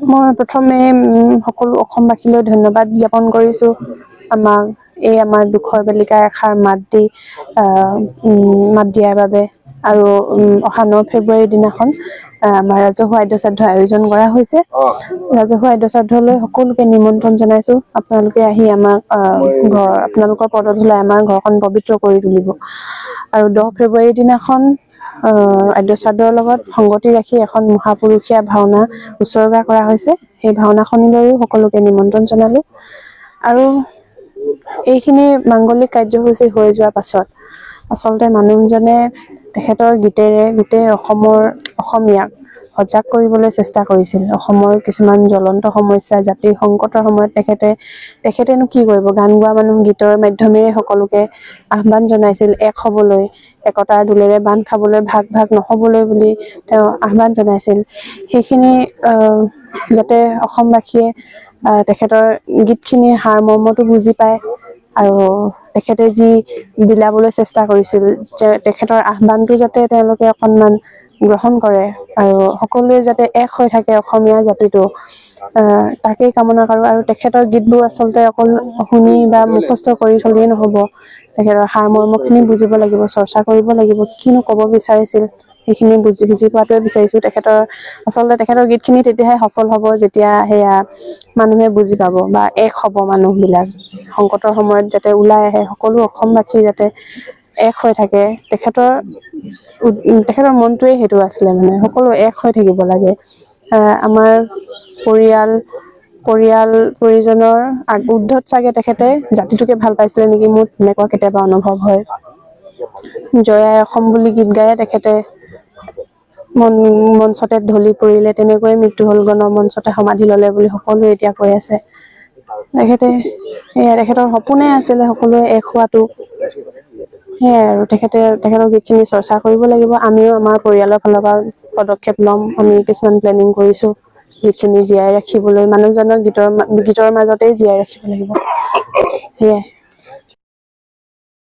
মই প্ৰথমে সকলো অসমবাসীলৈ ধন্যবাদ জ্ঞাপন কৰিছোঁ আমাক আমাৰ দুখৰ বেলিকা এষাৰ মাত দিয়াৰ বাবে আৰু অহা 9 ফেব্ৰুৱাৰীৰ দিনাখন আমাৰ ৰাজহুৱা আদ্যশ্ৰাদ্ধ আয়োজন কৰা হৈছে ৰাজহুৱা আদ্যশ্ৰাদ্ধলৈ সকলোকে নিমন্ত্ৰণ জনাইছোঁ আপোনালোকে আহি আমাক আপোনালোকৰ পদধূলাই আমাৰ ঘৰখন পবিত্ৰ কৰি তুলিব আৰু 10 ফেব্ৰুৱাৰীৰ দিনাখন আদ্যশ্ৰাদ্ধৰ লগত সংগতি ৰাখি এখন মহাপুৰুষীয়া ভাওনা উৎসৰ্গা কৰা হৈছে সেই ভাওনাখনলৈও সকলোকে নিমন্ত্ৰণ জনালোঁ আৰু এইখিনি মাংগলিক কাৰ্যসূচী হৈ যোৱাৰ পাছত আচলতে মানুহজনে তেখেতৰ গীতেৰে গোটেই অসমীয়াক সজাগ কৰিবলৈ চেষ্টা কৰিছিল অসমৰ কিছুমান জ্বলন্ত সমস্যা জাতিৰ সংকটৰ সময়ত তেখেতেনো কি কৰিব গান গোৱা মানুহ গীতৰ মাধ্যমেৰে সকলোকে আহ্বান জনাইছিল এক হ'বলৈ একতাৰ দোলেৰে বান্ধ খাবলৈ ভাগ ভাগ নহ'বলৈ বুলি তেওঁ আহ্বান জনাইছিল সেইখিনি যাতে অসমবাসীয়ে তেখেতৰ গীতখিনিৰ সাৰমৰ্মটো বুজি পায় আৰু তেখেতে যি বিলাবলৈ চেষ্টা কৰিছিল যে তেখেতৰ আহ্বানটো যাতে তেওঁলোকে অকণমান গ্ৰহণ কৰে আৰু সকলোৱে যাতে এক হৈ থাকে অসমীয়া জাতিটো তাকেই কামনা কৰোঁ আৰু তেখেতৰ গীতবোৰ আচলতে অকল শুনি বা মুখস্থ কৰি থলেই নহ'ব তেখেতৰ সাৰমৰ্মখিনি বুজিব লাগিব চৰ্চা কৰিব লাগিব কিনো ক'ব বিচাৰিছিল সেইখিনি বুজি পোৱাটোৱে বিচাৰিছোঁ আচলতে তেখেতৰ গীতখিনি তেতিয়াহে সফল হ'ব যেতিয়া সেয়া মানুহে বুজি পাব বা এক হ'ব মানুহবিলাক সংকটৰ সময়ত যাতে ওলাই আহে সকলো অসমবাসী যাতে এক হৈ থাকে তেখেতৰ মনটোৱে সেইটো আছিলে মানে সকলো এক হৈ থাকিব লাগে আমাৰ পৰিজনৰ উৰ্ধত চাগে তেখেতে জাতিটোকে ভাল পাইছিলে নেকি মোৰ তেনেকুৱা কেতিয়াবা অনুভৱ হয় জয় অসম বুলি গীত গায়ে তেখেতে মঞ্চতে ঢলি পৰিলে তেনেকৈয়ে মৃত্যু হ'ল গণমঞ্চতে সমাধি ল'লে বুলি সকলোৱে এতিয়া কৈ আছে তেখেতৰ সপোনে আছিলে সকলোৱে এক হোৱাটো সেয়াই আৰু তেখেতৰ গীতখিনি চৰ্চা কৰিব লাগিব আমিও আমাৰ পৰিয়ালৰ ফালৰ পৰা পদক্ষেপ ল'ম আমি কিছুমান প্লেনিং কৰিছোঁ গীতখিনি জীয়াই ৰাখিবলৈ মানুহজনৰ গীতৰ মাজতেই জীয়াই ৰাখিব লাগিব সেয়াই